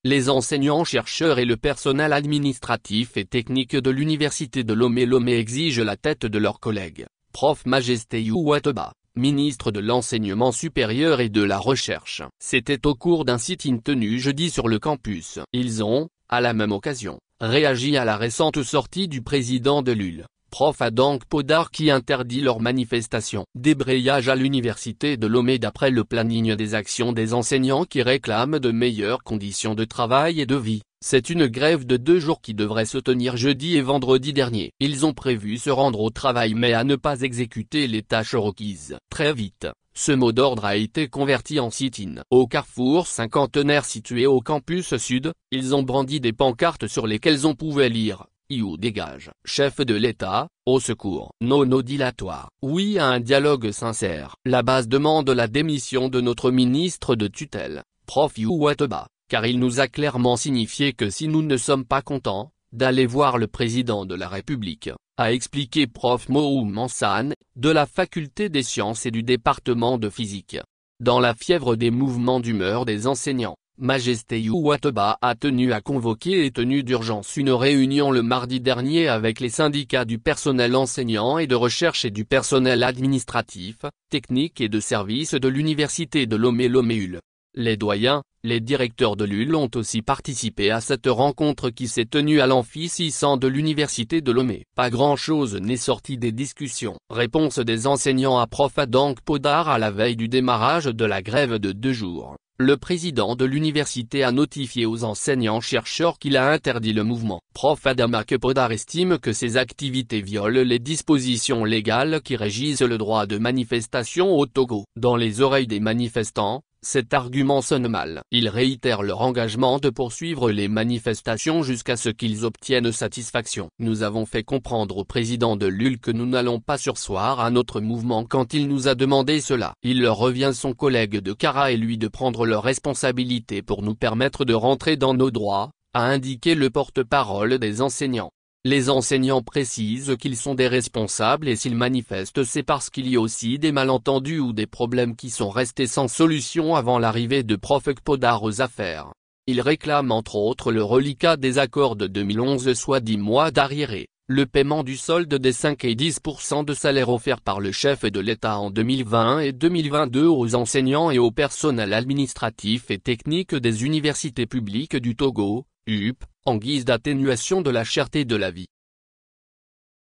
Les enseignants-chercheurs et le personnel administratif et technique de l'université de Lomé exigent la tête de leurs collègues. Prof Majesté Ouattaba, ministre de l'Enseignement supérieur et de la Recherche. C'était au cours d'un sit-in tenu jeudi sur le campus. Ils ont, à la même occasion, réagi à la récente sortie du président de l'UL, Prof Adank Podar, qui interdit leur manifestation. Débrayage à l'université de Lomé. D'après le planning des actions des enseignants qui réclament de meilleures conditions de travail et de vie, c'est une grève de 2 jours qui devrait se tenir jeudi et vendredi dernier. Ils ont prévu se rendre au travail mais à ne pas exécuter les tâches requises. Très vite, ce mot d'ordre a été converti en sit-in. Au carrefour cinquantenaire situé au campus sud, ils ont brandi des pancartes sur lesquelles on pouvait lire: You dégage. Chef de l'État, au secours. Non au dilatoire. Oui à un dialogue sincère. La base demande la démission de notre ministre de tutelle, Prof Ouattaba, car il nous a clairement signifié que si nous ne sommes pas contents, d'aller voir le président de la République, a expliqué Prof Mohou Mansane, de la faculté des sciences et du département de physique. Dans la fièvre des mouvements d'humeur des enseignants, Majesté Ouattaba a tenu à convoquer et tenu d'urgence une réunion le mardi dernier avec les syndicats du personnel enseignant et de recherche et du personnel administratif, technique et de service de l'université de Lomé-UL. Les doyens, les directeurs de l'UL ont aussi participé à cette rencontre qui s'est tenue à l'amphi 600 de l'université de Lomé. Pas grand-chose n'est sorti des discussions. Réponse des enseignants à Prof Adank Podar à la veille du démarrage de la grève de 2 jours. Le président de l'université a notifié aux enseignants-chercheurs qu'il a interdit le mouvement. Prof Adank Podar estime que ces activités violent les dispositions légales qui régissent le droit de manifestation au Togo. Dans les oreilles des manifestants, cet argument sonne mal. Ils réitèrent leur engagement de poursuivre les manifestations jusqu'à ce qu'ils obtiennent satisfaction. Nous avons fait comprendre au président de l'UL que nous n'allons pas surseoir à notre mouvement quand il nous a demandé cela. Il leur revient, son collègue de Kara et lui, de prendre leurs responsabilités pour nous permettre de rentrer dans nos droits, a indiqué le porte-parole des enseignants. Les enseignants précisent qu'ils sont des responsables et s'ils manifestent, c'est parce qu'il y a aussi des malentendus ou des problèmes qui sont restés sans solution avant l'arrivée de Prof Podar aux affaires. Ils réclament entre autres le reliquat des accords de 2011, soit 10 mois d'arriérés, le paiement du solde des 5 et 10% de salaire offerts par le chef de l'État en 2020 et 2022 aux enseignants et au personnel administratif et technique des universités publiques du Togo, UP, en guise d'atténuation de la cherté de la vie.